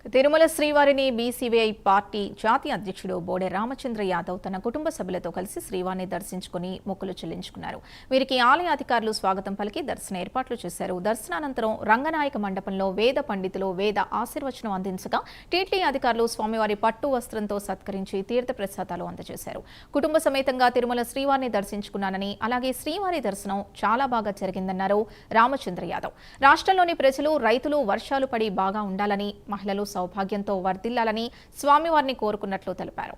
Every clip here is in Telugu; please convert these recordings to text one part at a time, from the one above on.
తిరుమల శ్రీవారిని బీసీవీఐ పార్టీ జాతీయ అధ్యక్షుడు బోడే రామచంద్ర యాదవ్ తన కుటుంబ సభ్యులతో కలిసి శ్రీవారిని దర్శించుకుని మొక్కులు చెల్లించుకున్నారు. వీరికి ఆలయ అధికారులు స్వాగతం పలికి దర్శన ఏర్పాట్లు చేశారు. దర్శనానంతరం రంగనాయక మండపంలో వేద పండితులు వేద ఆశీర్వచనం అందించగా టీటీ అధికారులు స్వామివారి పట్టు వస్త్రంతో సత్కరించి తీర్థప్రసాదాలు అందజేశారు. కుటుంబ సమేతంగా తిరుమల శ్రీవారిని దర్శించుకున్నానని, అలాగే శ్రీవారి దర్శనం చాలా బాగా జరిగిందన్నారు రామచంద్ర యాదవ్. రాష్ట్రంలోని ప్రజలు, రైతులు వర్షాలు పడి బాగా ఉండాలని, మహిళలు సౌభాగ్యంతో వర్ధిల్లాలని స్వామివారిని కోరుకున్నట్లు తెలిపారు.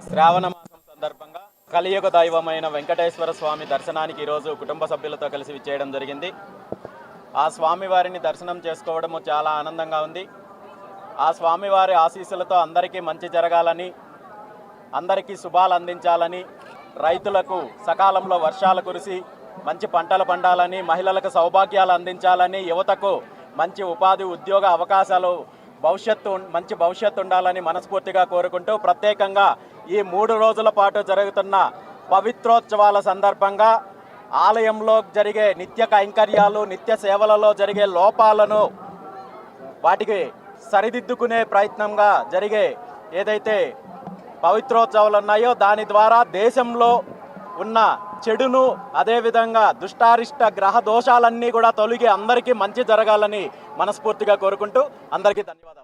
శ్రావణ మాసం సందర్భంగా కలియుగ దైవమైన వెంకటేశ్వర స్వామి దర్శనానికి ఈరోజు కుటుంబ సభ్యులతో కలిసి విచ్చేయడం జరిగింది. ఆ స్వామివారిని దర్శనం చేసుకోవడము చాలా ఆనందంగా ఉంది. ఆ స్వామివారి ఆశీస్సులతో అందరికీ మంచి జరగాలని, అందరికీ శుభాలు అందించాలని, రైతులకు సకాలంలో వర్షాలు కురిసి మంచి పంటలు పండాలని, మహిళలకు సౌభాగ్యాలు అందించాలని, యువతకు మంచి ఉపాధి ఉద్యోగ అవకాశాలు మంచి భవిష్యత్తు ఉండాలని మనస్ఫూర్తిగా కోరుకుంటూ, ప్రత్యేకంగా ఈ 3 రోజుల పాటు జరుగుతున్న పవిత్రోత్సవాల సందర్భంగా ఆలయంలో జరిగే నిత్య కైంకర్యాలు, నిత్య సేవలలో జరిగే లోపాలను వాటికి సరిదిద్దుకునే ప్రయత్నంగా జరిగే ఏదైతే పవిత్రోత్సవాలు ఉన్నాయో దాని ద్వారా దేశంలో ఉన్న చెడును, అదేవిధంగా దుష్టారిష్ట గ్రహ దోషాలన్నీ కూడా తొలగి అందరికీ మంచి జరగాలని మనస్ఫూర్తిగా కోరుకుంటూ అందరికీ ధన్యవాదాలు.